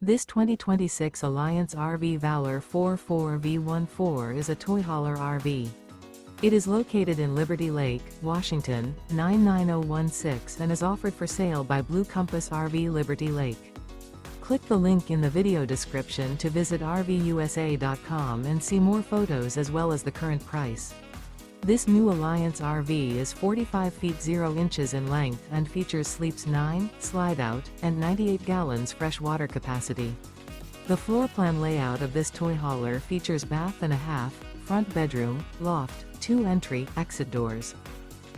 This 2026 Alliance RV Valor 44V14 is a toy hauler RV. It is located in Liberty Lake, Washington, 99016 and is offered for sale by Blue Compass RV Liberty Lake. Click the link in the video description to visit RVUSA.com and see more photos as well as the current price. This new Alliance RV is 45 feet 0 inches in length and features sleeps 9, slide-out, and 98 gallons fresh water capacity. The floor plan layout of this toy hauler features bath and a half, front bedroom, loft, 2 entry, exit doors.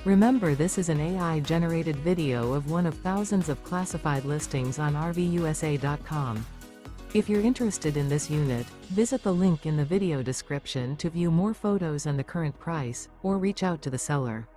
Remember, this is an AI-generated video of one of thousands of classified listings on RVUSA.com. If you're interested in this unit, visit the link in the video description to view more photos and the current price, or reach out to the seller.